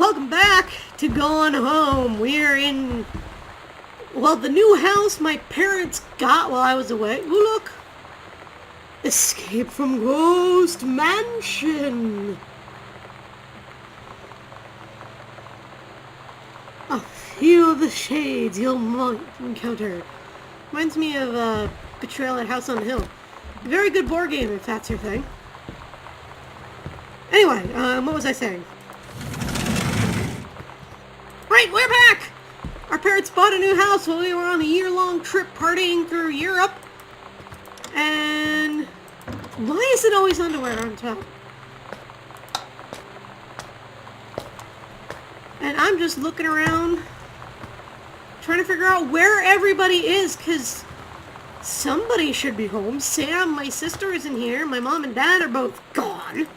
welcome back to Gone Home. We're in, well, the new house my parents got while I was away. Ooh, look. Escape from Ghost Mansion. A few of the shades you'll might encounter. Reminds me of Betrayal at House on the Hill. A very good board game if that's your thing. Anyway, what was I saying? Right, we're back! Our parents bought a new house while we were on a year-long trip partying through Europe. And why is it always underwear on top? And I'm just looking around, trying to figure out where everybody is, because somebody should be home. Sam, my sister, isn't here. My mom and dad are both gone.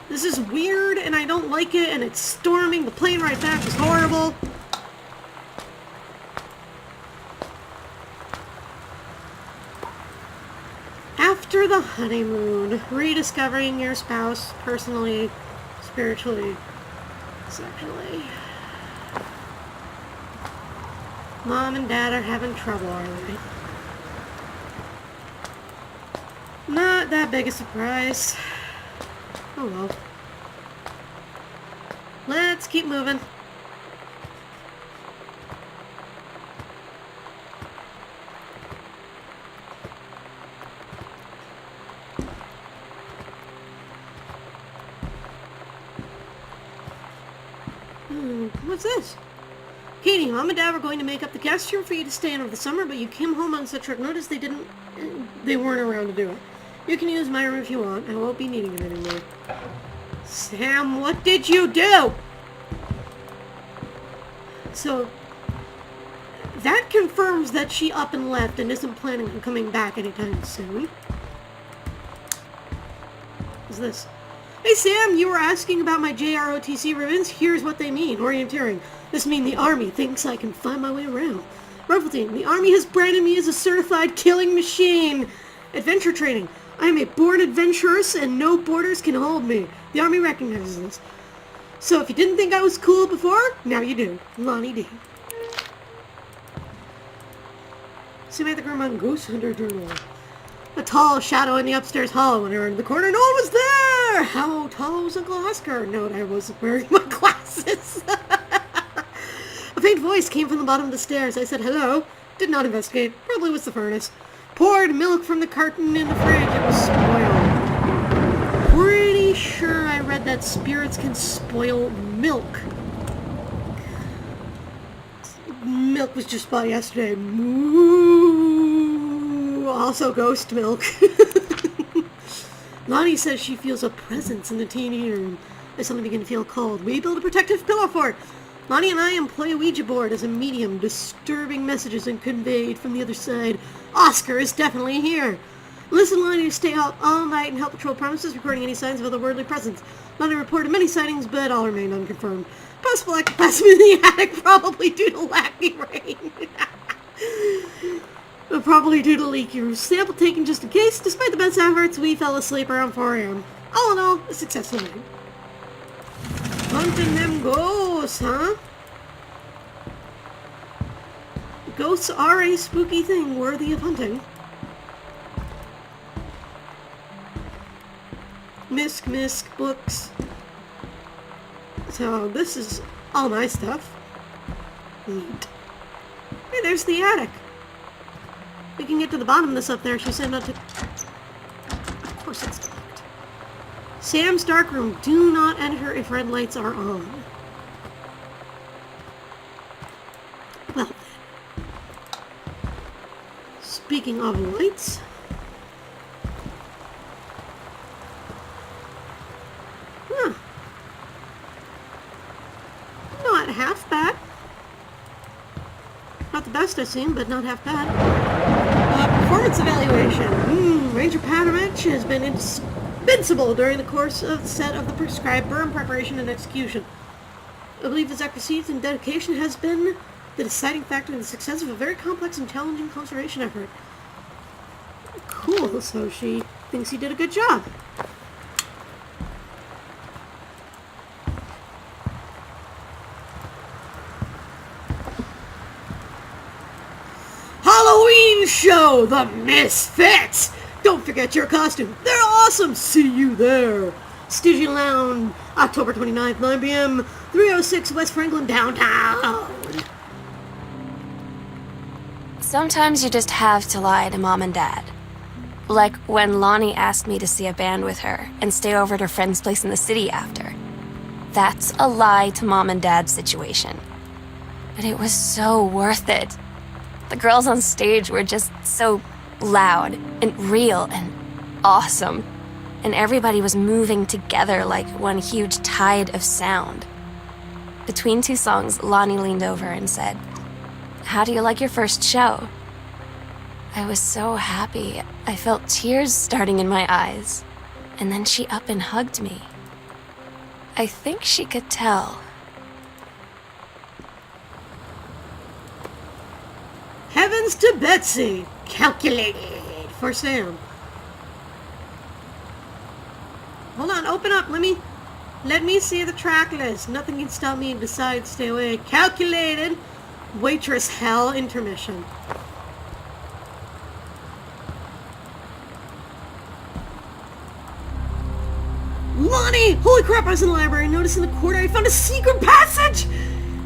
This is weird, and I don't like it, and it's storming. The plane ride back is horrible. After the honeymoon, rediscovering your spouse personally, spiritually, sexually. Mom and dad are having trouble, are they? Not that big a surprise. Oh well. Let's keep moving. What's this? Katie, Mom and Dad were going to make up the guest room for you to stay in over the summer, but you came home on such short notice they weren't around to do it. You can use my room if you want. I won't be needing it anymore. Sam, what did you do? So, that confirms that she up and left and isn't planning on coming back anytime soon. What's this? Hey Sam, you were asking about my JROTC ribbons? Here's what they mean. Orienteering. This means the Army thinks I can find my way around. Rifle team. The Army has branded me as a certified killing machine. Adventure training. I am a born adventurous and no borders can hold me. The Army recognizes this. So if you didn't think I was cool before, now you do. Lonnie D. Samantha Grumman Ghost Hunter Journal. A tall shadow in the upstairs hall. When I turned the corner, no one was there! How tall was Uncle Oscar? Note, I wasn't wearing my glasses. A faint voice came from the bottom of the stairs. I said hello. Did not investigate. Probably was the furnace. Poured milk from the carton in the fridge. It was spoiled. Pretty sure I read that spirits can spoil milk. Milk was just bought yesterday. Moo. Also ghost milk. Lonnie says she feels a presence in the teeny room. I suddenly begin to feel cold. We build a protective pillow fort. Lonnie and I employ a Ouija board as a medium. Disturbing messages are conveyed from the other side. Oscar is definitely here. Listen, Lonnie, to stay out all night and help patrol premises, recording any signs of otherworldly presence. Lonnie reported many sightings, but all remain unconfirmed. Possible ectoplasm in the attic, probably due to lacking rain. Probably due to leaky roof. Sample taken just in case. Despite the best efforts, we fell asleep around 4 a.m. All in all, a successful night. Hunting them ghosts, huh? Ghosts are a spooky thing worthy of hunting. Misk books. So this is all my stuff. Neat. Hey, there's the attic. We can get to the bottom of this up there. She said not to... Of course it's locked. Sam's dark room. Do not enter if red lights are on. Well then. Speaking of lights... Huh. Not half bad. Not the best I've seen, but not half bad. Performance evaluation. Ranger Pattermatch has been invincible during the course of the set of the prescribed burn preparation and execution. I believe his accuracy and dedication has been the deciding factor in the success of a very complex and challenging conservation effort. Cool, so she thinks he did a good job. show, The Misfits! Don't forget your costume. They're awesome. See you there. Stygian Lounge, October 29th, 9 p.m., 306 West Franklin, downtown. Sometimes you just have to lie to Mom and Dad. Like when Lonnie asked me to see a band with her and stay over at her friend's place in the city after. That's a lie to Mom and Dad's situation. But it was so worth it. The girls on stage were just so loud and real and awesome. And everybody was moving together like one huge tide of sound. Between two songs, Lonnie leaned over and said, "How do you like your first show?" I was so happy. I felt tears starting in my eyes. And then she up and hugged me. I think she could tell. Heavens to Betsy! Calculated for Sam. Hold on, open up. Let me see the track list. Nothing can stop me besides stay away. Calculated. Waitress hell intermission. Lonnie! Holy crap, I was in the library. I noticed in the corner I found a secret passage!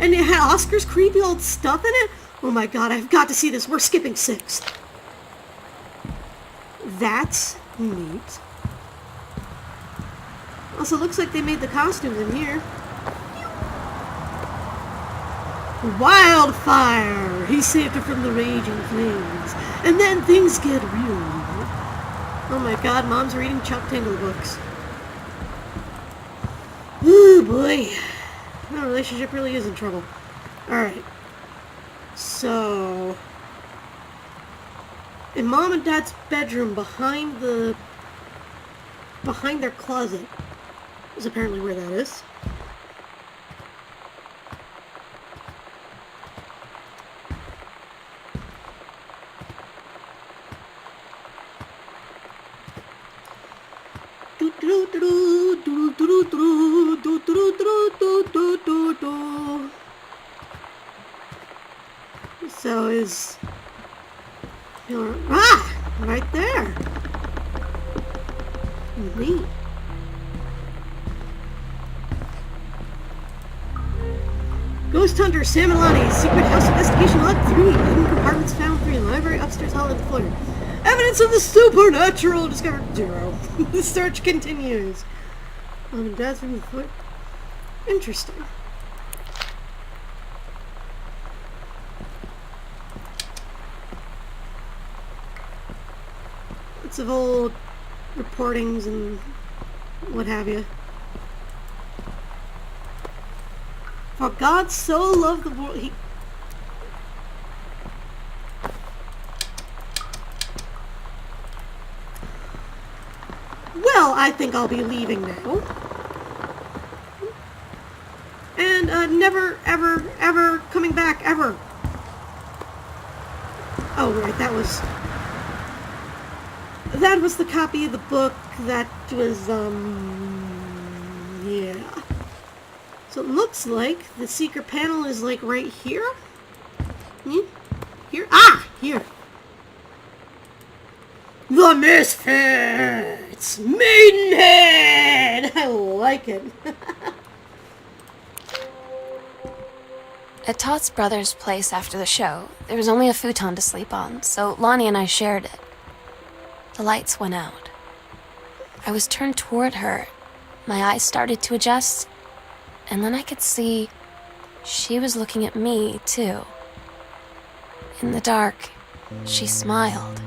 And it had Oscar's creepy old stuff in it. Oh my god, I've got to see this. We're skipping 6. That's neat. Also, looks like they made the costumes in here. Wildfire! He saved her from the raging flames. And then things get real. Oh my god, Mom's reading Chuck Tingle books. Ooh boy. Our relationship really is in trouble. Alright. So, in Mom and Dad's bedroom behind their closet is apparently where that is. So is right there. Neat. Ghost Hunter, Sam and Lonnie, Secret House Investigation Log 3, hidden compartments found 3, library upstairs hall at the foyer. Evidence of the supernatural discovered 0. The search continues. Mom and Dad's room in the foyer. Interesting. Lots of old reportings and what have you. For God so loved the world, he... Well, I think I'll be leaving now. And, never, ever, ever coming back, ever. Oh, right, that was the copy of the book that was, yeah. So it looks like the secret panel is, like, right here? Here? Ah! Here. The Misfits! Maidenhead! I like it. At Todd's brother's place after the show, there was only a futon to sleep on, so Lonnie and I shared it. The lights went out. I was turned toward her. My eyes started to adjust, and then I could see she was looking at me, too. In the dark, she smiled.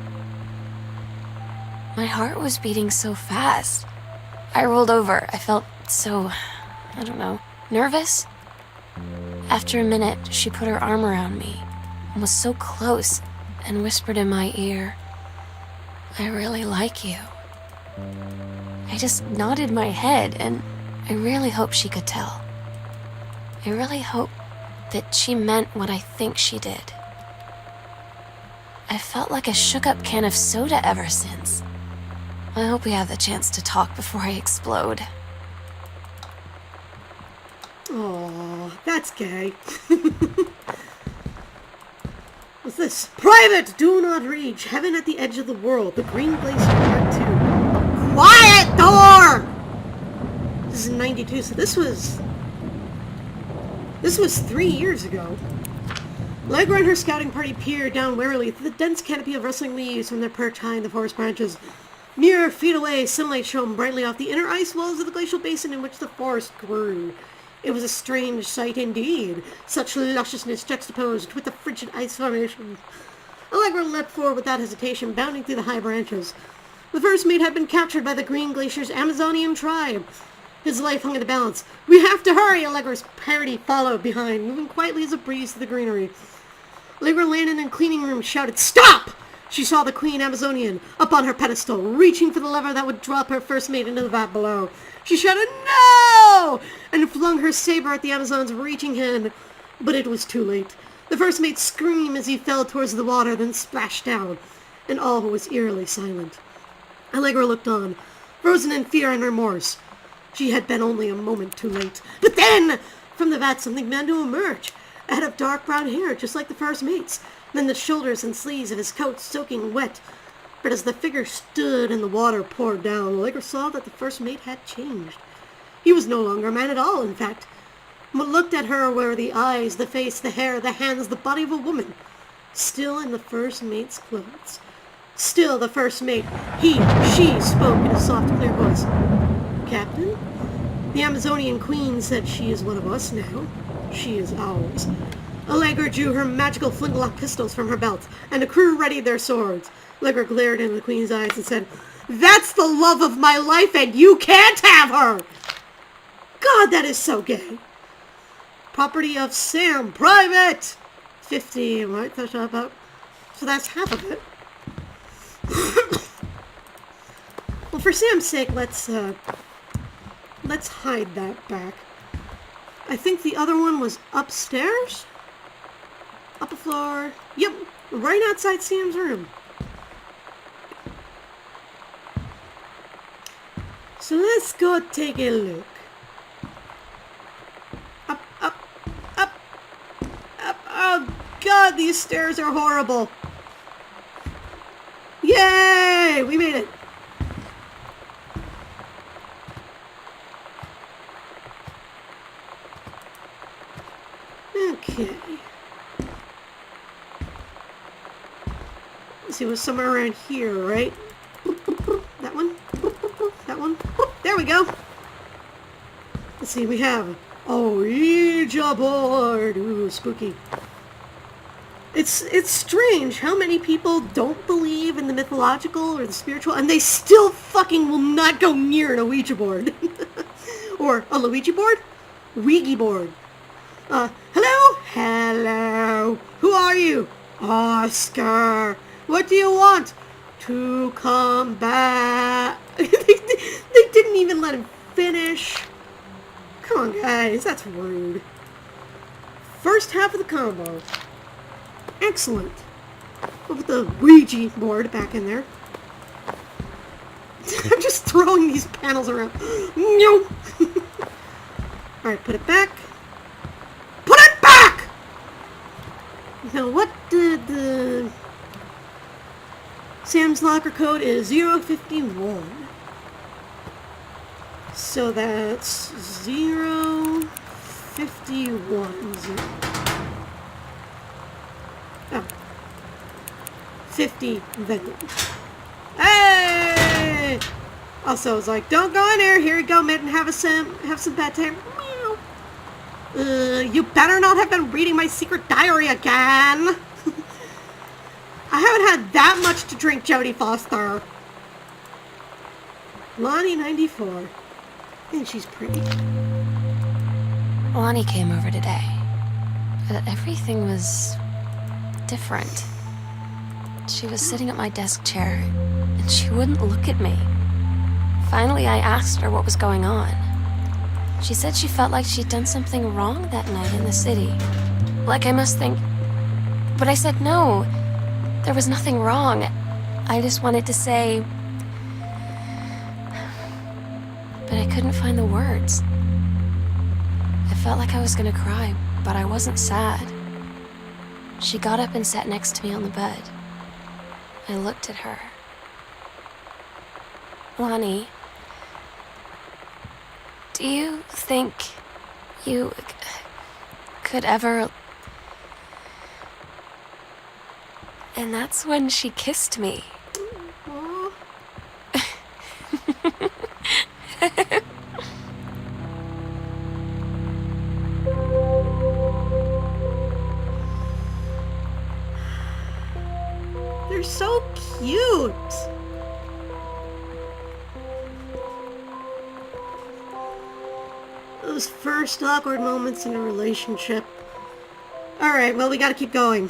My heart was beating so fast. I rolled over. I felt so, I don't know, nervous. After a minute, she put her arm around me and was so close and whispered in my ear, "I really like you." I just nodded my head, and I really hope she could tell. I really hope that she meant what I think she did. I felt like a shook-up can of soda ever since. I hope we have the chance to talk before I explode. Aww, that's gay. this? Private! Do not reach. Heaven at the edge of the world. The Green Glacier Part 2. Quiet door! This is 92, so this was 3 years ago. Allegra and her scouting party peered down warily through the dense canopy of rustling leaves from their perch high in the forest branches. Mere feet away, sunlight shone brightly off the inner ice walls of the glacial basin in which the forest grew. It was a strange sight indeed, such lusciousness juxtaposed with the frigid ice formation. Allegra leapt forward without hesitation, bounding through the high branches. The first mate had been captured by the Green Glacier's Amazonian tribe. His life hung in the balance. "We have to hurry!" Allegra's party followed behind, moving quietly as a breeze through the greenery. Allegra landed in the cleaning room, shouted, "Stop!" She saw the Queen Amazonian up on her pedestal, reaching for the lever that would drop her first mate into the vat below. She shouted, "No!" and flung her saber at the Amazon's reaching hand, but it was too late. The first mate screamed as he fell towards the water, then splashed down, and all was eerily silent. Allegra looked on, frozen in fear and remorse. She had been only a moment too late. But then, from the vat, something began to emerge. A head of dark brown hair, just like the first mate's. Then the shoulders and sleeves of his coat soaking wet. But as the figure stood and the water poured down, Allegra saw that the first mate had changed. He was no longer a man at all, in fact. What looked at her were the eyes, the face, the hair, the hands, the body of a woman. Still in the first mate's clothes. Still the first mate. She spoke in a soft, clear voice. "Captain, the Amazonian Queen said she is one of us now. She is ours." Allegra drew her magical flintlock pistols from her belt, and the crew readied their swords. Allegra glared into the Queen's eyes and said, "That's the love of my life, and you can't have her!" God, that is so gay. "Property of Sam, private!" 50, right? That's about. So that's half of it. Well, for Sam's sake, let's hide that back. I think the other one was upstairs? Up a floor. Yep, right outside Sam's room. So let's go take a look. Up, up, up, up. Oh God, these stairs are horrible. Yay! We made it. Okay. Let's see, it was somewhere around here, right? That one? That one? There we go. Let's see, we have a Ouija board. Ooh, spooky. It's strange how many people don't believe in the mythological or the spiritual, and they still fucking will not go near an Ouija board. Or a Luigi board? Ouija board. Hello? Hello. Who are you? Oscar. What do you want? To come back. They didn't even let him finish. Come on, guys. That's rude. First half of the combo. Excellent. We'll put the Ouija board back in there. I'm just throwing these panels around. No. Alright, put it back. Put it back! Now, what did the... Sam's locker code is 051. So that's 051. Oh. 50 then. Hey! Also, I was like, don't go in there. Here you go, Mitten. Have some bad time. You better not have been reading my secret diary again. I haven't had that much to drink, Jodie Foster. Lonnie 94. I think she's pretty. Lonnie came over today, but everything was different. She was sitting at my desk chair, and she wouldn't look at me. Finally, I asked her what was going on. She said she felt like she'd done something wrong that night in the city. Like I must think... But I said no. There was nothing wrong. I just wanted to say... But I couldn't find the words. I felt like I was gonna cry, but I wasn't sad. She got up and sat next to me on the bed. I looked at her. Lonnie, do you think you could ever... And that's when she kissed me. Aw. They're so cute. Those first awkward moments in a relationship. Alright, well, we gotta keep going.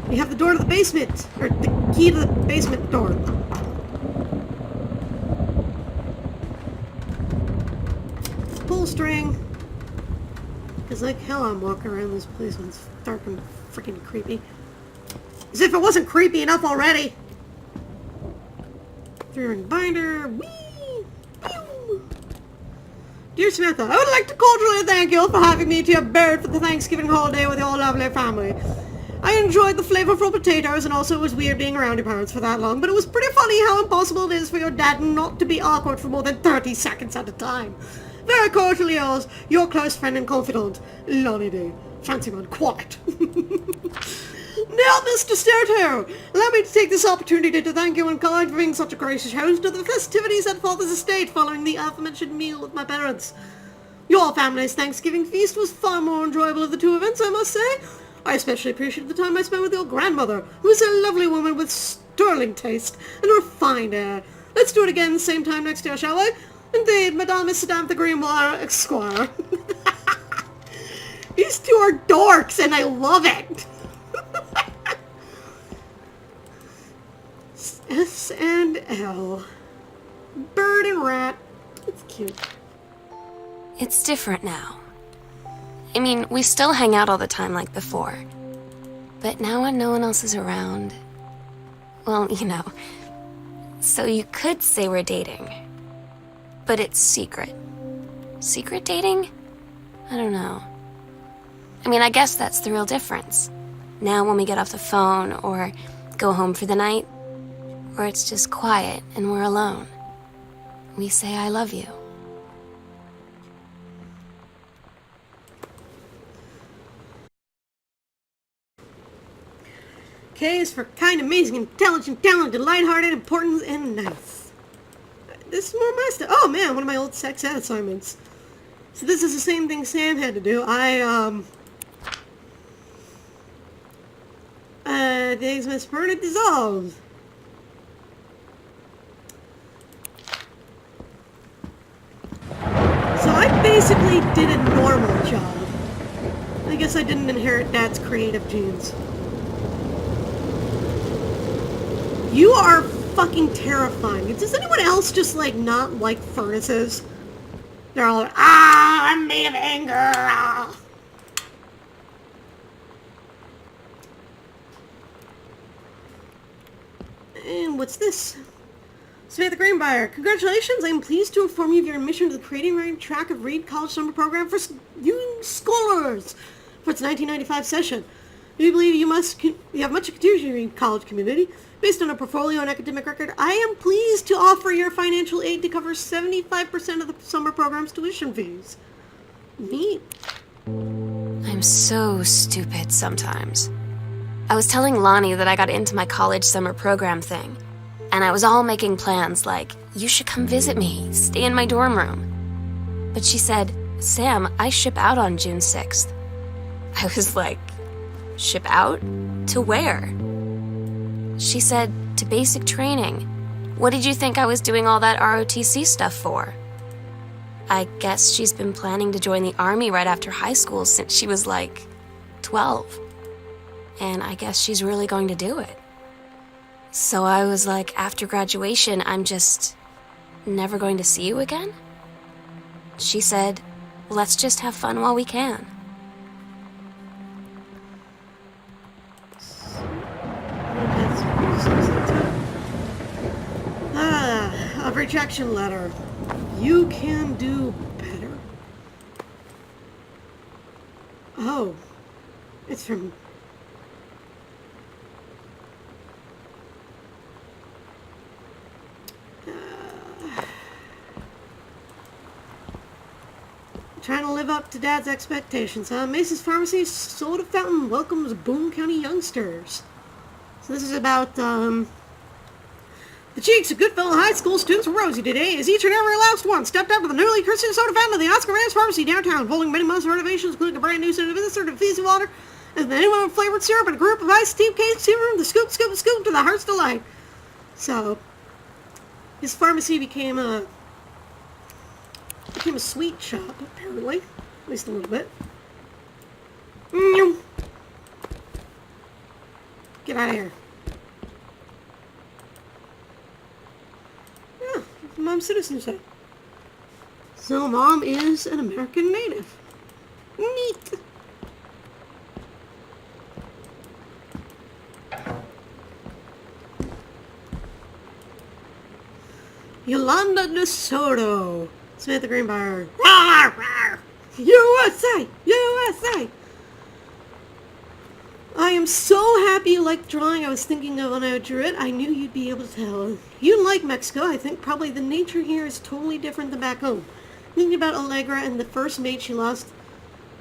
We have the door to the basement, or the key to the basement door. Pull string. Because like hell I'm walking around this place when it's dark and freaking creepy. As if it wasn't creepy enough already! 3-ring binder. Whee! Pew! Dear Samantha, I would like to cordially thank you for having me to your bed for the Thanksgiving holiday with your lovely family. I enjoyed the flavorful potatoes, and also it was weird being around your parents for that long, but it was pretty funny how impossible it is for your dad not to be awkward for more than 30 seconds at a time. Very cordially yours, your close friend and confidant, Lonnie D. Fancy man, quiet. Now, Mr. Stato, allow me to take this opportunity to thank you in kind for being such a gracious host of the festivities at Father's estate following the aforementioned meal with my parents. Your family's Thanksgiving feast was far more enjoyable of the two events, I must say. I especially appreciated the time I spent with your grandmother, who is a lovely woman with sterling taste and refined air. Let's do it again same time next year, shall we? Indeed, Madame is Samantha Greenwire, Esquire. These two are dorks, and I love it. S and L. Bird and rat. It's cute. It's different now. I mean, we still hang out all the time like before. But now when no one else is around... Well, you know. So you could say we're dating. But it's secret. Secret dating? I don't know. I mean, I guess that's the real difference. Now when we get off the phone or go home for the night, or it's just quiet and we're alone, we say I love you. K is for kind, amazing, intelligent, talented, lighthearted, important, and nice. This is more my stuff. Oh man, one of my old sex ed assignments. So this is the same thing Sam had to do. The eggs must burn it dissolved. So I basically did a normal job. I guess I didn't inherit Dad's creative genes. You are fucking terrifying. Does anyone else just, like, not like furnaces? They're all like, I'm made of anger. Ah. And what's this? Samantha Greenbrier, congratulations. I am pleased to inform you of your admission to the Creating Writing track of Reed College Summer Program for young scholars for its 1995 session. We believe you have much to contribute to the college community. Based on a portfolio and academic record, I am pleased to offer your financial aid to cover 75% of the summer program's tuition fees. Neat. I'm so stupid sometimes. I was telling Lonnie that I got into my college summer program thing, and I was all making plans like, you should come visit me, stay in my dorm room. But she said, Sam, I ship out on June 6th. I was like, ship out? To where? She said, to basic training. What did you think I was doing all that ROTC stuff for? I guess she's been planning to join the army right after high school since she was like 12. And I guess she's really going to do it. So I was like, after graduation, I'm just never going to see you again? She said, let's just have fun while we can. A rejection letter. You can do better. Oh. It's from... Trying to live up to Dad's expectations, huh? Mace's Pharmacy Soda Fountain welcomes Boone County youngsters. So this is about, the cheeks of Goodfellow High School students were rosy today as each and every last one stepped up to the newly christened soda fountain of the Oscar Mays Pharmacy downtown, holding many months of renovations, including a brand new soda visitor to Fizzy Water, and the anyone flavored syrup and a group of iced tea cakes from the scoop, scoop, scoop to the heart's delight. So, his pharmacy became a sweet shop, apparently. At least a little bit. Get out of here. Yeah, Mom's citizenship. So Mom is an American native. Neat. Yolanda DeSoto. Samantha Greenbrier. Rawr, rawr. USA! USA! I am so happy you like drawing. I was thinking of when I drew it. I knew you'd be able to tell. You like Mexico. I think probably the nature here is totally different than back home. Thinking about Allegra and the first mate she lost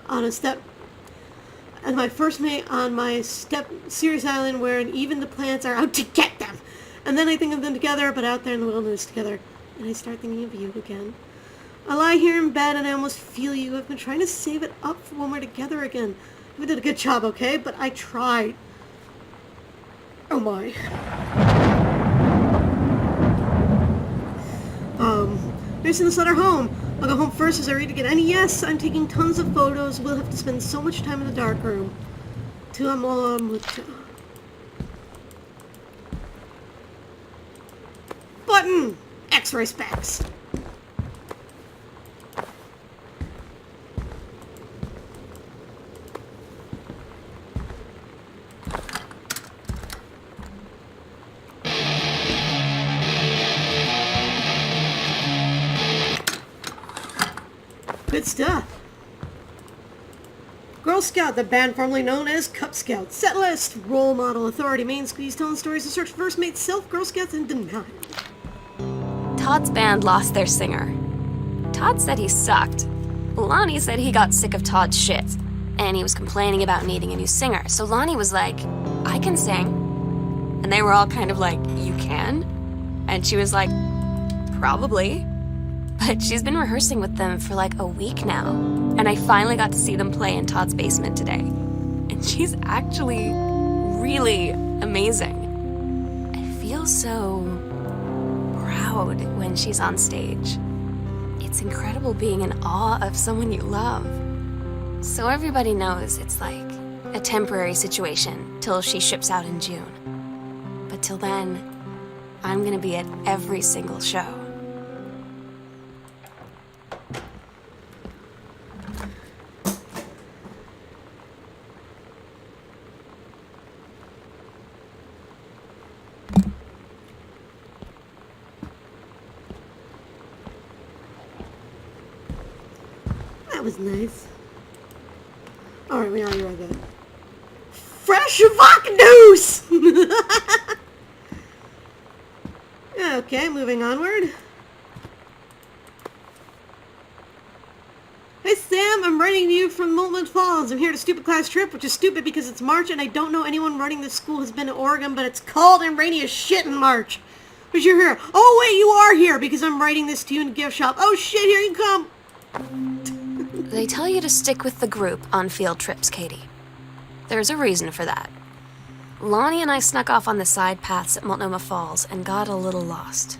on a step... And my first mate on my step Sirius Island where even the plants are out to get them. And then I think of them together, but out there in the wilderness together. And I start thinking of you again. I lie here in bed and I almost feel you. I've been trying to save it up for when we're together again. I did a good job, okay? But I tried. Oh my. Racing this letter home. I'll go home first as I read again. And yes, I'm taking tons of photos. We'll have to spend so much time in the dark room. Tu amo mucho. Button! X-ray specs. Good stuff. Girl Scout, the band formerly known as Cub Scout. Set list, role model, authority, main squeeze, telling stories to search for first mate, self, Girl Scouts in denial. Todd's band lost their singer. Todd said he sucked. Lonnie said he got sick of Todd's shit, and he was complaining about needing a new singer. So Lonnie was like, I can sing. And they were all kind of like, you can? And she was like, probably. But she's been rehearsing with them for like a week now. And I finally got to see them play in Todd's basement today. And she's actually really amazing. I feel so proud when she's on stage. It's incredible being in awe of someone you love. So everybody knows it's like a temporary situation till she ships out in June. But till then, I'm gonna be at every single show. That was nice. Alright, we already read that. Fresh Vok News! Okay, moving onward. Hey Sam, I'm writing to you from Molten Falls. I'm here to stupid class trip, which is stupid because it's March and I don't know anyone running this school has been to Oregon, but it's cold and rainy as shit in March. But you're here. Oh wait, you are here because I'm writing this to you in the gift shop. Oh shit, here you come. They tell you to stick with the group on field trips, Katie. There's a reason for that. Lonnie and I snuck off on the side paths at Multnomah Falls and got a little lost.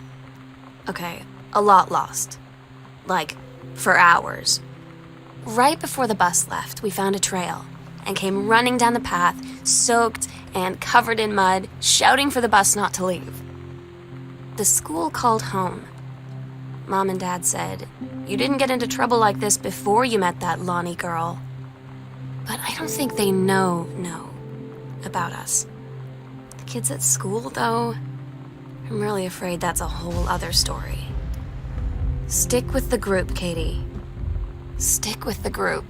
Okay, a lot lost. Like, for hours. Right before the bus left, we found a trail and came running down the path, soaked and covered in mud, shouting for the bus not to leave. The school called home. Mom and Dad said, you didn't get into trouble like this before you met that Lonnie girl. But I don't think they know about us. The kids at school, though, I'm really afraid that's a whole other story. Stick with the group, Katie. Stick with the group.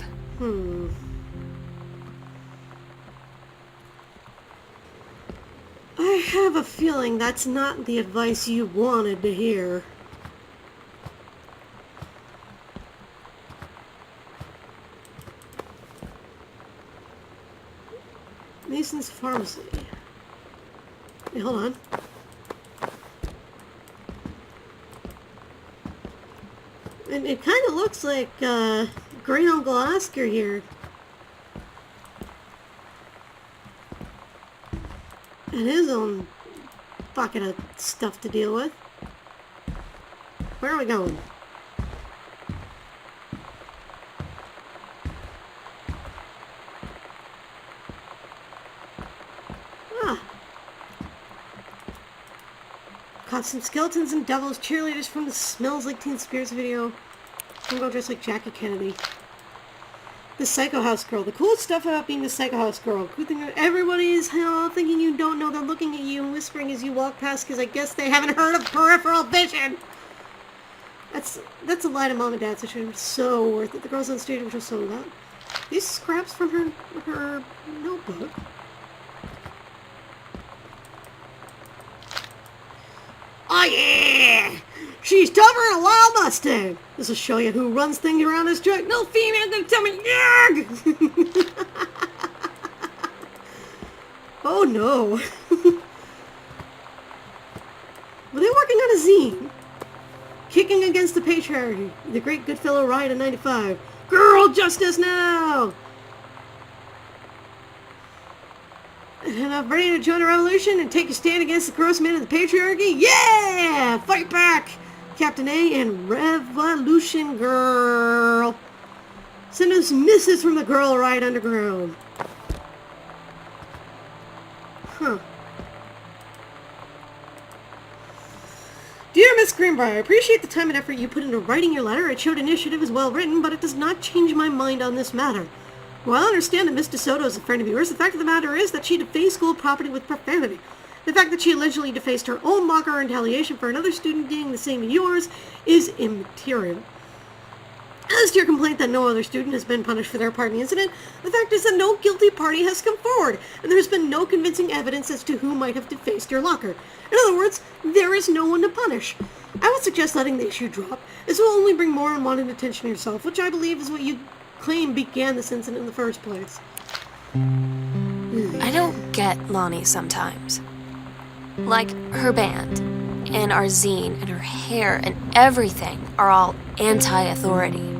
I have a feeling that's not the advice you wanted to hear. Mason's Pharmacy. Hey, hold on. And it kind of looks like Great Uncle Oscar here. And his own bucket of stuff to deal with. Where are we going? Ah. Caught some skeletons and devils cheerleaders from the Smells Like Teen Spirits video. I'm gonna go dress like Jackie Kennedy. The Psycho House Girl. The cool stuff about being the Psycho House Girl. Cool thing, everybody is thinking you don't know. They're looking at you and whispering as you walk past because I guess they haven't heard of peripheral vision. That's a lie to Mom and Dad situation. So worth it. The girls on stage were just so loud. These scraps from her notebook. Oh yeah! She's tougher than a wild Mustang! This will show you who runs things around this joint. No female gonna tell me yag! Oh no. Were they working on a zine? Kicking against the patriarchy. The Great Goodfellow Riot in 95. Girl justice now! And I'm ready to join the revolution and take a stand against the gross men of the patriarchy. Yeah! Fight back! Captain A and Revolution Girl. Send us misses from the Girl Riot Underground. Huh. Dear Miss Greenbrier, I appreciate the time and effort you put into writing your letter. It showed initiative is well written, but it does not change my mind on this matter. While I understand that Miss DeSoto is a friend of yours, the fact of the matter is that she defaced school property with profanity. The fact that she allegedly defaced her own locker in retaliation for another student doing the same as yours is immaterial. As to your complaint that no other student has been punished for their part in the incident, the fact is that no guilty party has come forward, and there has been no convincing evidence as to who might have defaced your locker. In other words, there is no one to punish. I would suggest letting the issue drop. This will only bring more unwanted attention to yourself, which I believe is what you claim began this incident in the first place. I don't get Lonnie sometimes. Like, her band, and our zine, and her hair, and everything are all anti-authority.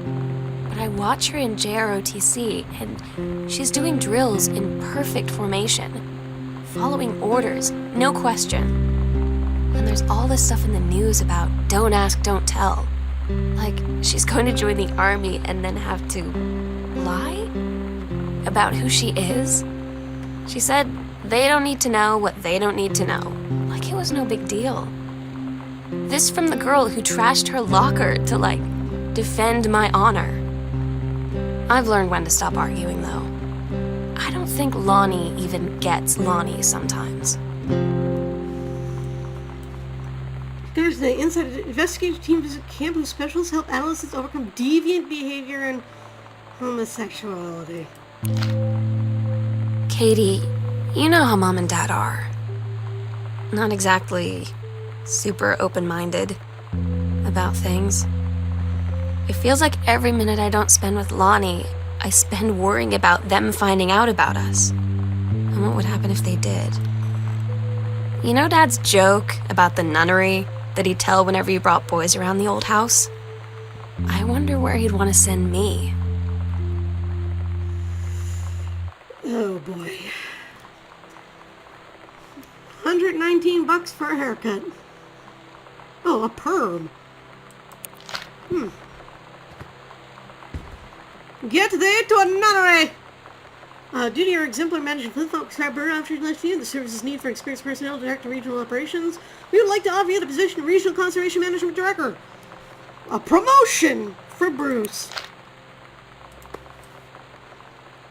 But I watch her in JROTC, and she's doing drills in perfect formation, following orders, no question. And there's all this stuff in the news about don't ask, don't tell. Like, she's going to join the army and then have to lie about who she is. She said they don't need to know what they don't need to know. Like it was no big deal. This from the girl who trashed her locker to, like, defend my honor. I've learned when to stop arguing, though. I don't think Lonnie even gets Lonnie sometimes. Thursday, inside an investigative team visit camp whose specialists help adolescents overcome deviant behavior and homosexuality. Katie, you know how Mom and Dad are. Not exactly super open-minded about things. It feels like every minute I don't spend with Lonnie, I spend worrying about them finding out about us. And what would happen if they did? You know Dad's joke about the nunnery that he'd tell whenever he brought boys around the old house? I wonder where he'd want to send me. Oh boy. $119 for a haircut. Oh, a perm. Get thee to a nunnery! Due to your exemplary management of Flintlock Cyber after you left you, the service's need for experienced personnel to direct regional operations, we would like to offer you the position of Regional Conservation Management Director. A promotion for Bruce.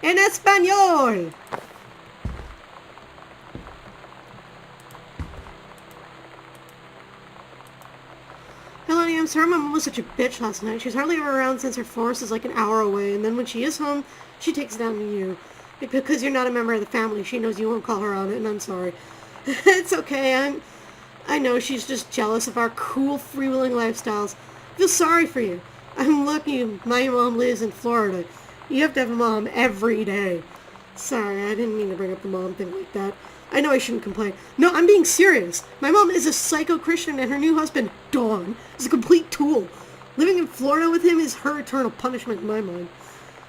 En Espanol! Melanie, I'm sorry my mom was such a bitch last night. She's hardly ever around since her force is like an hour away, and then when she is home, she takes it down to you. Because you're not a member of the family, she knows you won't call her on it, and I'm sorry. It's okay. I know she's just jealous of our cool, freewheeling lifestyles. I feel sorry for you. I'm lucky my mom lives in Florida. You have to have a mom every day. Sorry, I didn't mean to bring up the mom thing like that. I know I shouldn't complain. No, I'm being serious. My mom is a psycho-Christian and her new husband, Dawn, is a complete tool. Living in Florida with him is her eternal punishment in my mind.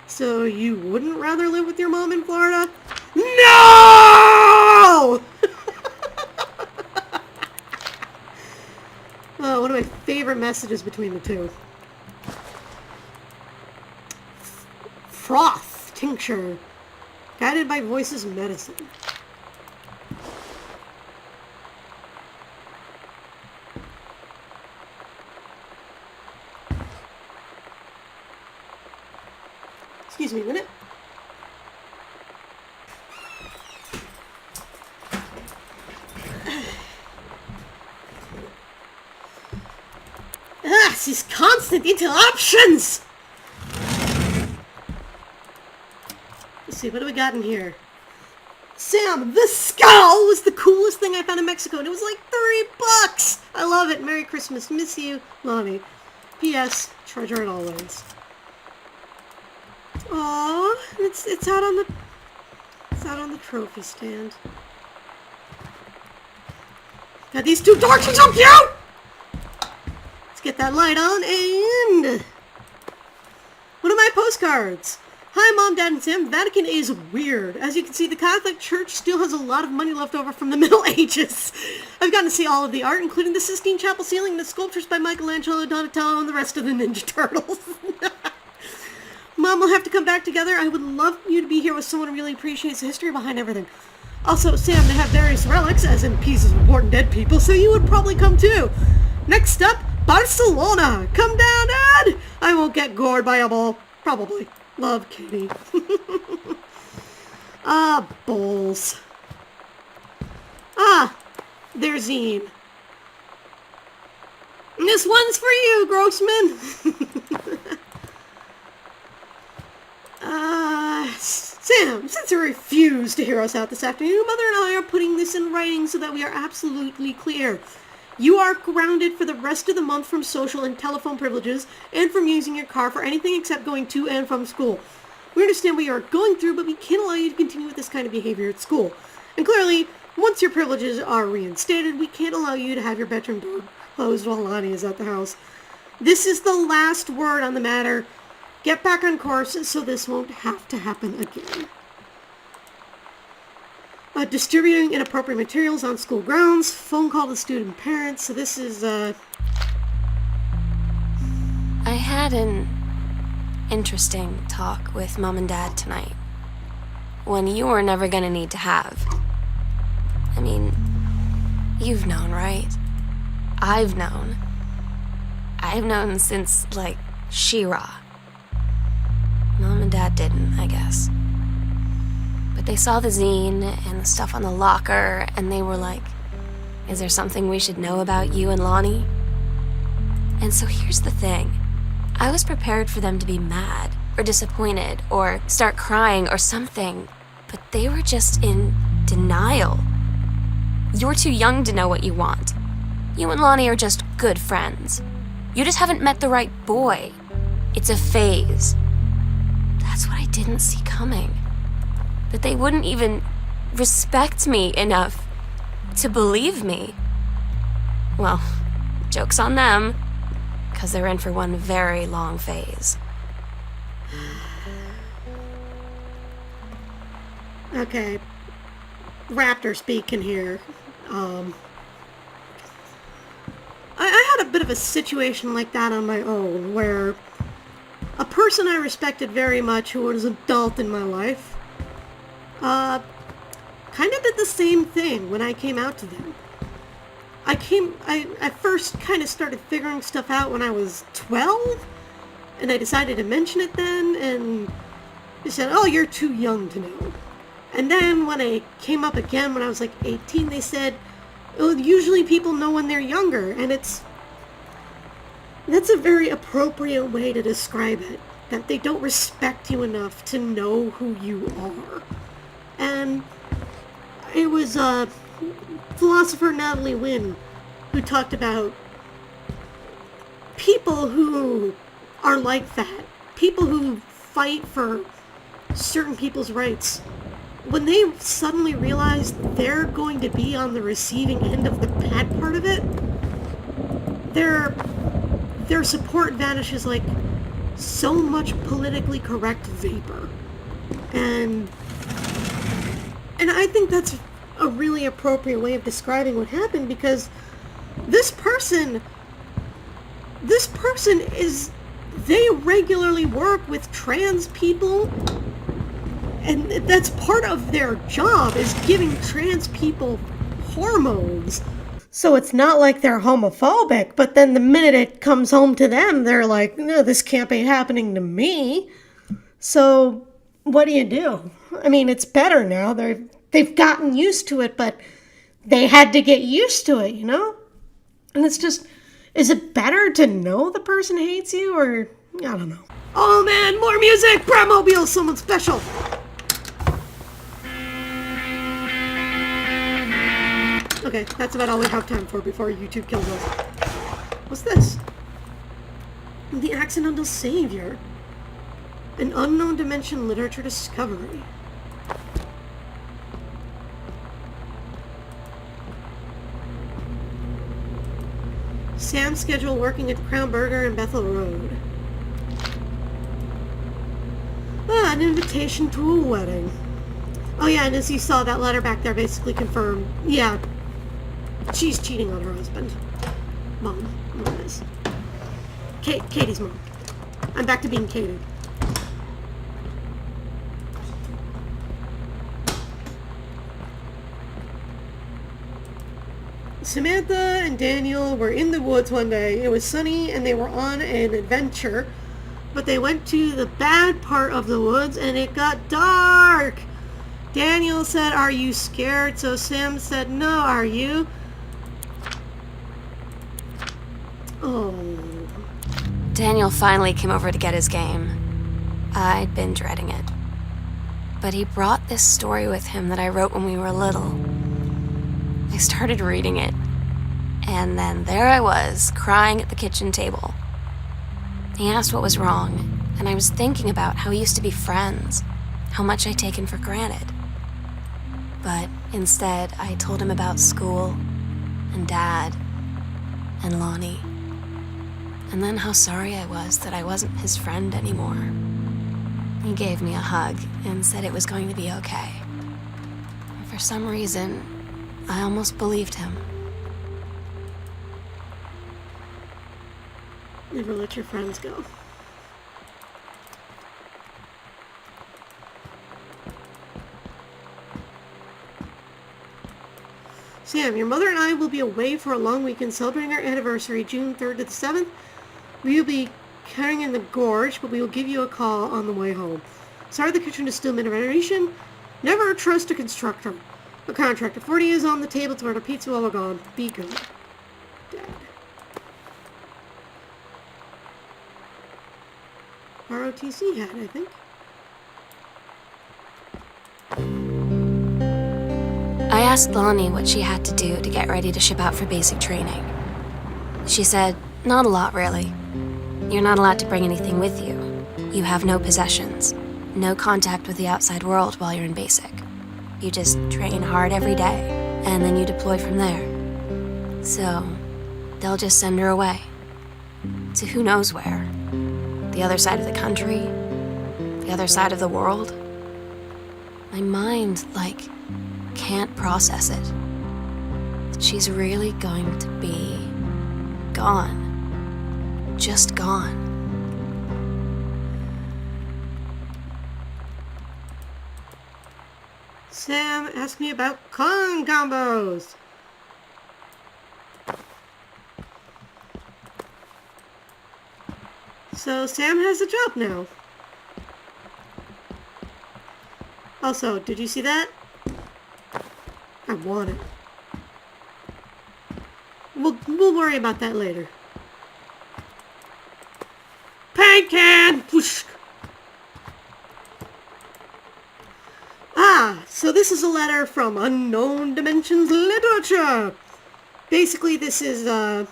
So you wouldn't rather live with your mom in Florida? No! One of my favorite messages between the two. Froth tincture. Guided by voices medicine. Excuse me a minute. These constant interruptions! Let's see, what do we got in here? Sam, the skull was the coolest thing I found in Mexico, and it was like $3. I love it. Merry Christmas. Miss you, Lonnie. P.S. Treasure it always. Aww, it's out on the trophy stand. Got these two dogs are so cute! Let's get that light on and one of my postcards. Hi, Mom, Dad, and Sam. Vatican is weird. As you can see, the Catholic Church still has a lot of money left over from the Middle Ages. I've gotten to see all of the art, including the Sistine Chapel ceiling, and the sculptures by Michelangelo, Donatello, and the rest of the Ninja Turtles. Mom, we'll have to come back together. I would love you to be here with someone who really appreciates the history behind everything. Also, Sam, they have various relics, as in pieces of important dead people, so you would probably come too. Next up, Barcelona. Come down, Dad. I won't get gored by a ball. Probably. Love, Katie. Bowls. There's Zine. This one's for you, Grossman. Sam, since you refused to hear us out this afternoon, Mother and I are putting this in writing so that we are absolutely clear. You are grounded for the rest of the month from social and telephone privileges and from using your car for anything except going to and from school. We understand what you are going through, but we can't allow you to continue with this kind of behavior at school. And clearly, once your privileges are reinstated, we can't allow you to have your bedroom door closed while Lonnie is at the house. This is the last word on the matter. Get back on course so this won't have to happen again. Distributing inappropriate materials on school grounds, phone call to student parents. So this is, I had an interesting talk with Mom and Dad tonight. One you were never gonna need to have. I mean, you've known, right? I've known. I've known since, like, She-Ra. Mom and Dad didn't, I guess. But they saw the zine and the stuff on the locker, and they were like, is there something we should know about you and Lonnie? And so here's the thing. I was prepared for them to be mad, or disappointed, or start crying, or something. But they were just in denial. You're too young to know what you want. You and Lonnie are just good friends. You just haven't met the right boy. It's a phase. That's what I didn't see coming. That they wouldn't even respect me enough to believe me. Well, joke's on them, because they're in for one very long phase. Okay. Raptor speaking here. I had a bit of a situation like that on my own, where a person I respected very much, who was an adult in my life, kind of did the same thing when I came out to them. I first kind of started figuring stuff out when I was 12, and I decided to mention it then, and they said, oh, you're too young to know. And then when I came up again when I was like 18, they said, oh, usually people know when they're younger, and that's a very appropriate way to describe it, that they don't respect you enough to know who you are. And it was philosopher Natalie Wynn, who talked about people who are like that, people who fight for certain people's rights. When they suddenly realize they're going to be on the receiving end of the bad part of it, their support vanishes like so much politically correct vapor. And I think that's a really appropriate way of describing what happened, because this person is, they regularly work with trans people, and that's part of their job, is giving trans people hormones. So it's not like they're homophobic, but then the minute it comes home to them, they're like, no, this can't be happening to me. So what do? I mean, it's better now. They've gotten used to it, but they had to get used to it, you know? And it's just, is it better to know the person hates you, or I don't know. Oh man, more music! Bratmobile, someone special! Okay, that's about all we have time for before YouTube kills us. What's this? The Accidental Savior. An unknown dimension literature discovery. Sam's schedule working at the Crown Burger in Bethel Road. Ah, an invitation to a wedding. Oh yeah, and as you saw, that letter back there basically confirmed, yeah, she's cheating on her husband. Mom is. Katie's mom. I'm back to being Katie. Samantha and Daniel were in the woods one day. It was sunny and they were on an adventure, but they went to the bad part of the woods and it got dark. Daniel said, "Are you scared?" So Sam said, "No, are you?" Oh. Daniel finally came over to get his game. I'd been dreading it. But he brought this story with him that I wrote when we were little. I started reading it, and then there I was, crying at the kitchen table. He asked what was wrong, and I was thinking about how we used to be friends, how much I'd taken for granted. But instead, I told him about school, and Dad, and Lonnie, and then how sorry I was that I wasn't his friend anymore. He gave me a hug and said it was going to be okay. And for some reason, I almost believed him. Never let your friends go. Sam, your mother and I will be away for a long weekend celebrating our anniversary, June 3rd to the 7th. We will be carrying in the gorge, but we will give you a call on the way home. Sorry the kitchen is still in renovation. Never trust a constructor. A contractor. 40 is on the table to order pizza while we're gone. Be good. Dad. ROTC hat, I think. I asked Lonnie what she had to do to get ready to ship out for basic training. She said, not a lot, really. You're not allowed to bring anything with you. You have no possessions, no contact with the outside world while you're in basic. You just train hard every day, and then you deploy from there. So, they'll just send her away. To who knows where. The other side of the country? The other side of the world? My mind, can't process it. She's really going to be gone. Just gone. Sam asked me about con combos. So Sam has a job now. Also, did you see that? I want it. We'll worry about that later. Paint can! Whoosh. Ah, so this this is a letter from Unknown Dimensions Literature. Basically, this is a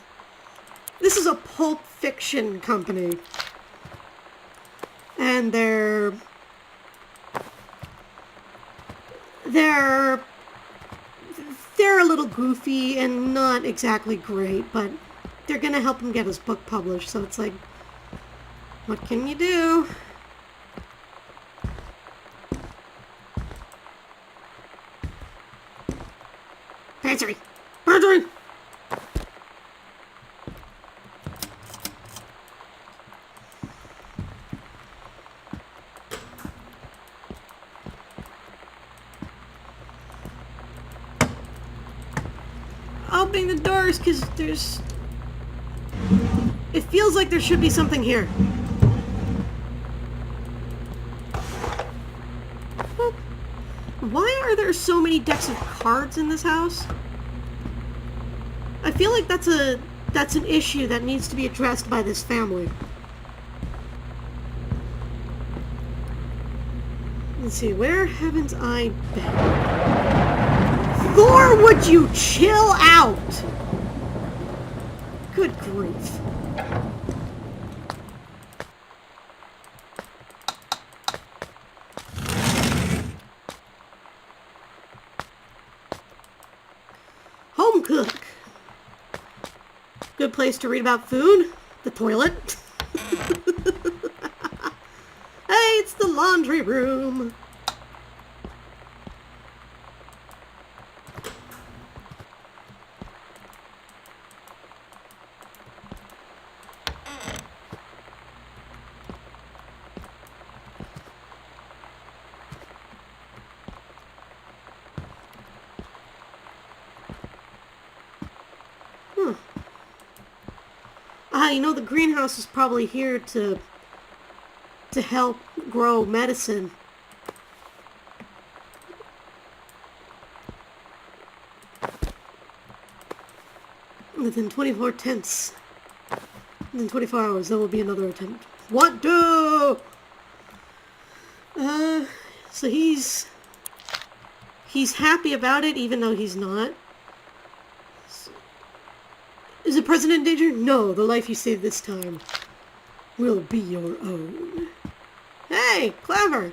pulp fiction company. And they're a little goofy and not exactly great, but they're gonna help him get his book published, so it's like, what can you do? Perjury! Perjury! Opening the doors because it feels like there should be something here. Well, why are there so many decks of cards in this house? I feel like that's an issue that needs to be addressed by this family. Let's see, where haven't I been? Thor, would you chill out? Good grief. Home cook. Good place to read about food. The toilet. Hey, it's the laundry room. You know, the greenhouse is probably here to help grow medicine. Within 24 attempts. Within 24 hours, there will be another attempt. What do? So he's happy about it, even though he's not. Is the president in danger? No, the life you saved this time will be your own. Hey, clever.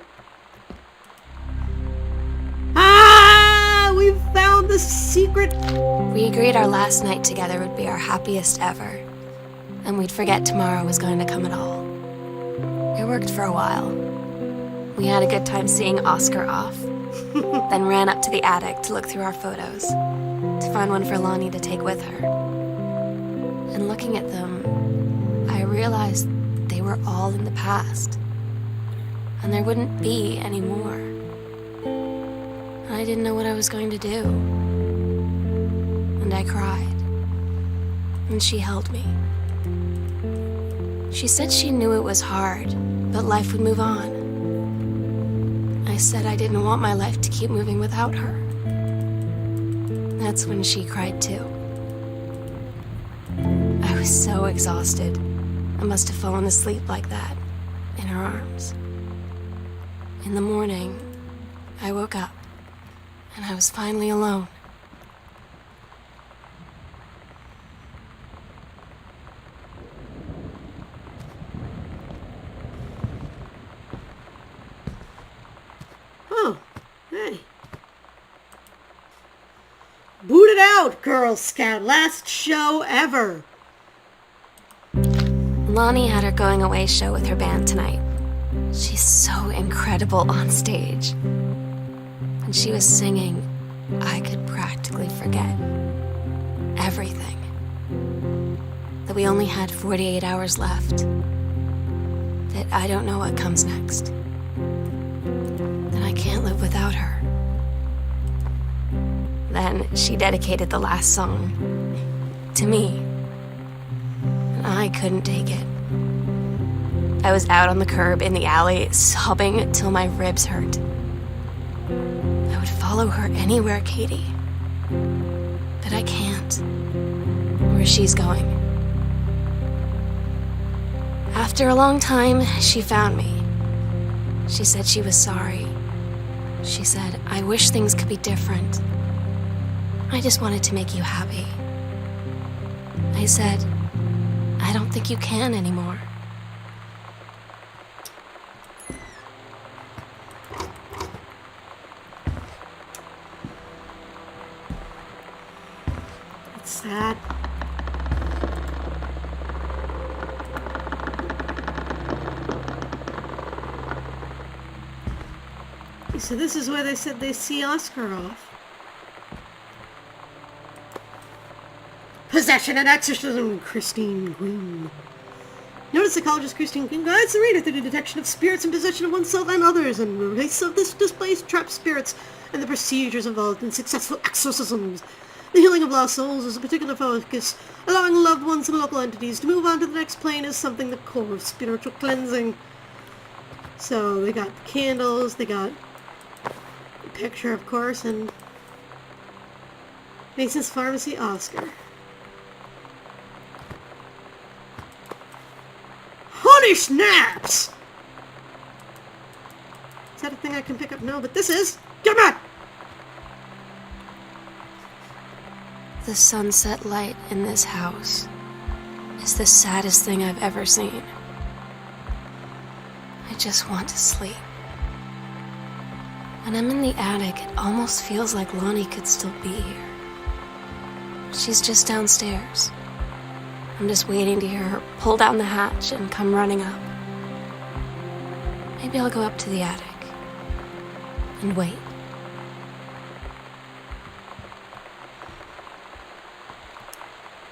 Ah, we found the secret. We agreed our last night together would be our happiest ever, and we'd forget tomorrow was going to come at all. It worked for a while. We had a good time seeing Oscar off, then ran up to the attic to look through our photos, to find one for Lonnie to take with her. And looking at them, I realized they were all in the past, and there wouldn't be any more. And I didn't know what I was going to do. And I cried, and she held me. She said she knew it was hard, but life would move on. I said I didn't want my life to keep moving without her. That's when she cried too. I was so exhausted. I must have fallen asleep like that, in her arms. In the morning, I woke up, and I was finally alone. Oh, hey. Boot it out, Girl Scout. Last show ever. Lonnie had her going away show with her band tonight. She's so incredible on stage. And she was singing, I could practically forget everything. That we only had 48 hours left. That I don't know what comes next. That I can't live without her. Then she dedicated the last song to me. I couldn't take it. I was out on the curb in the alley, sobbing till my ribs hurt. I would follow her anywhere, Katie. But I can't. Where she's going. After a long time, she found me. She said she was sorry. She said, I wish things could be different. I just wanted to make you happy. I said, I don't think you can anymore. It's sad. So this is where they said they see Oscar off. Possession and exorcism, Christine Queen. Notice psychologist Christine Queen guides the reader through the detection of spirits and possession of oneself and others, and the release of this displaced trapped spirits, and the procedures involved in successful exorcisms. The healing of lost souls is a particular focus. Allowing loved ones and local entities to move on to the next plane is something the core of spiritual cleansing. So they got the candles, they got the picture, of course, and Mason's Pharmacy Oscar. Holy snaps! Is that a thing I can pick up? No, but this is. Get back! The sunset light in this house is the saddest thing I've ever seen. I just want to sleep. When I'm in the attic, it almost feels like Lonnie could still be here. She's just downstairs. I'm just waiting to hear her pull down the hatch and come running up. Maybe I'll go up to the attic and wait.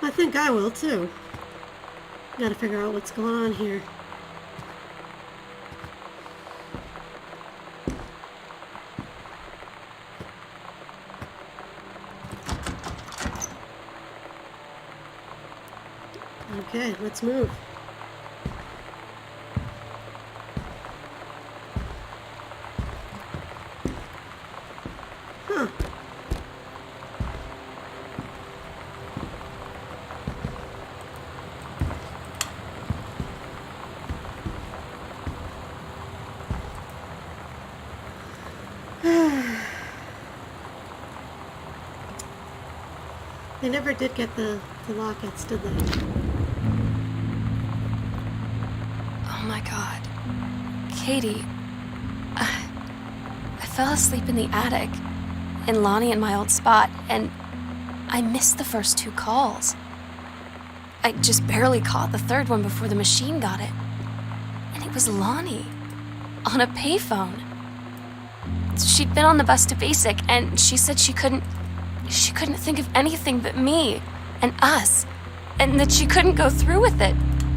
I think I will too. Gotta figure out what's going on here. Okay, let's move. Huh. They never did get the lockets, did they? Oh my God. Katie, I fell asleep in the attic, in Lonnie and my old spot, and I missed the first 2 calls. I just barely caught the 3rd one before the machine got it. And it was Lonnie, on a payphone. She'd been on the bus to Basic, and she said she couldn't think of anything but me and us, and that she couldn't go through with it,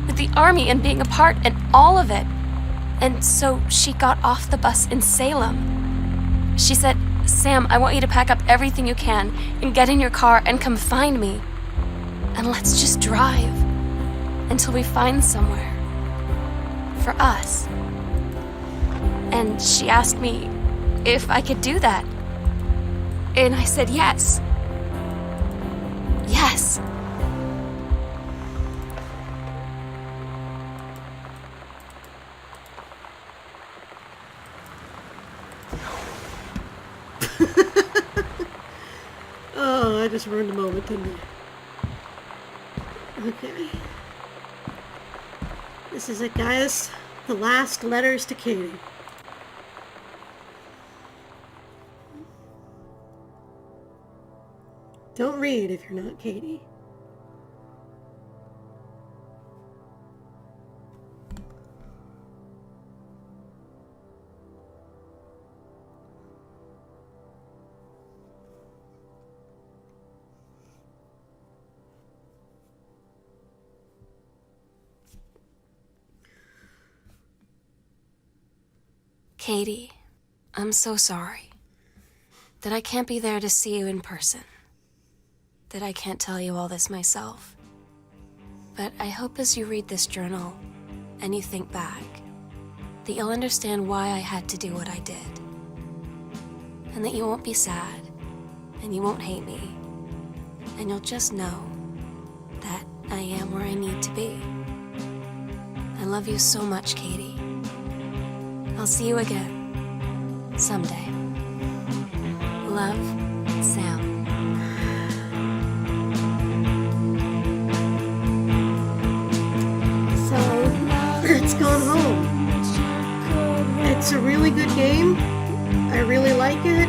with the army and being apart and all of it. And so she got off the bus in Salem. She said, Sam, I want you to pack up everything you can and get in your car and come find me. And let's just drive until we find somewhere for us. And she asked me if I could do that. And I said yes. Yes. Oh, I just ruined the moment, didn't I? Okay. This is it, guys. The last letters to Katie. Don't read if you're not Katie. Katie, I'm so sorry that I can't be there to see you in person, that I can't tell you all this myself. But I hope as you read this journal and you think back, that you'll understand why I had to do what I did. And that you won't be sad, and you won't hate me, and you'll just know that I am where I need to be. I love you so much, Katie. I'll see you again someday. Love, Sam. So, it's gone home. It's a really good game. I really like it.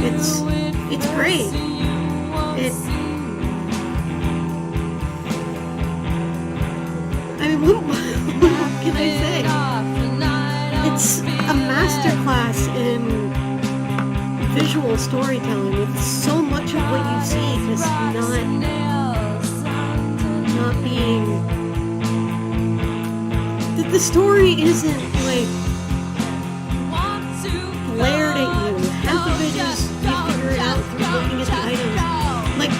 It's great. I mean, what can I say? It's a masterclass in visual storytelling with so much of what you see just not being... The story isn't, like, glared at you. Half of it is you figure it out through looking at the items. Like,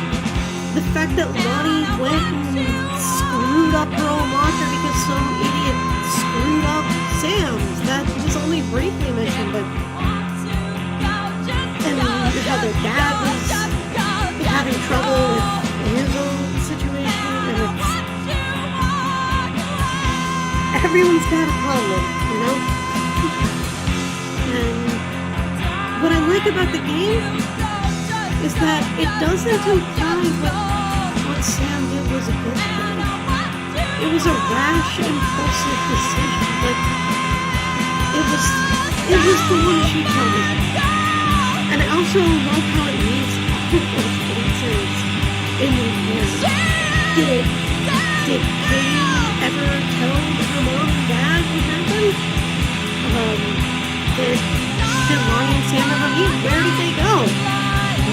the fact that Lonnie went and screwed up her own locker because some idiot screwed up Sam's. That was only briefly mentioned, but... And how their dad was having trouble with his own situation, and it's... Everyone's got a problem, you know? And what I like about the game is that it doesn't imply what Sam did was a good thing. It was a rash, impulsive decision, but it was the one she chose. And I also love how it means all of those answers in the end. Did Katie ever tell her mom and dad what happened? Did Lonnie and Sam ever meet? Where did they go?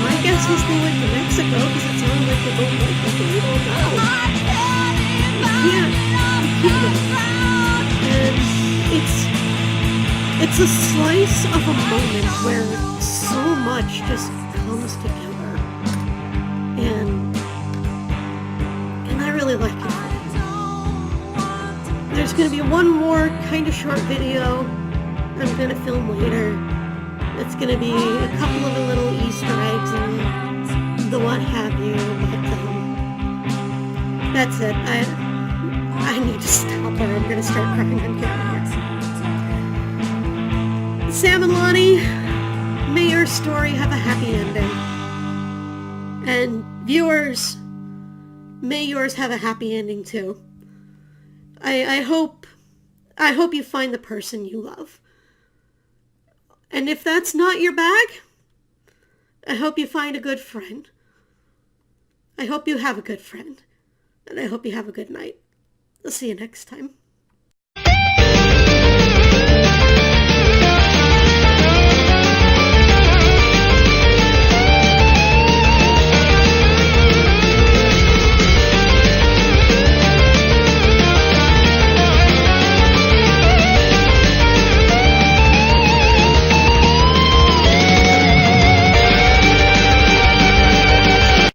My guess is they went to Mexico because it sounded like they both went there. We don't know. You can't. And it's a slice of a moment where so much just comes together. And I really like it. There's going to be one more kind of short video I'm going to film later. It's going to be a couple of the little Easter eggs and the what have you, but that's it. I need to stop or I'm going to start crying on camera here. Sam and Lonnie, may your story have a happy ending. And viewers, may yours have a happy ending too. I hope you find the person you love. And if that's not your bag, I hope you find a good friend. I hope you have a good friend. And I hope you have a good night. I'll see you next time.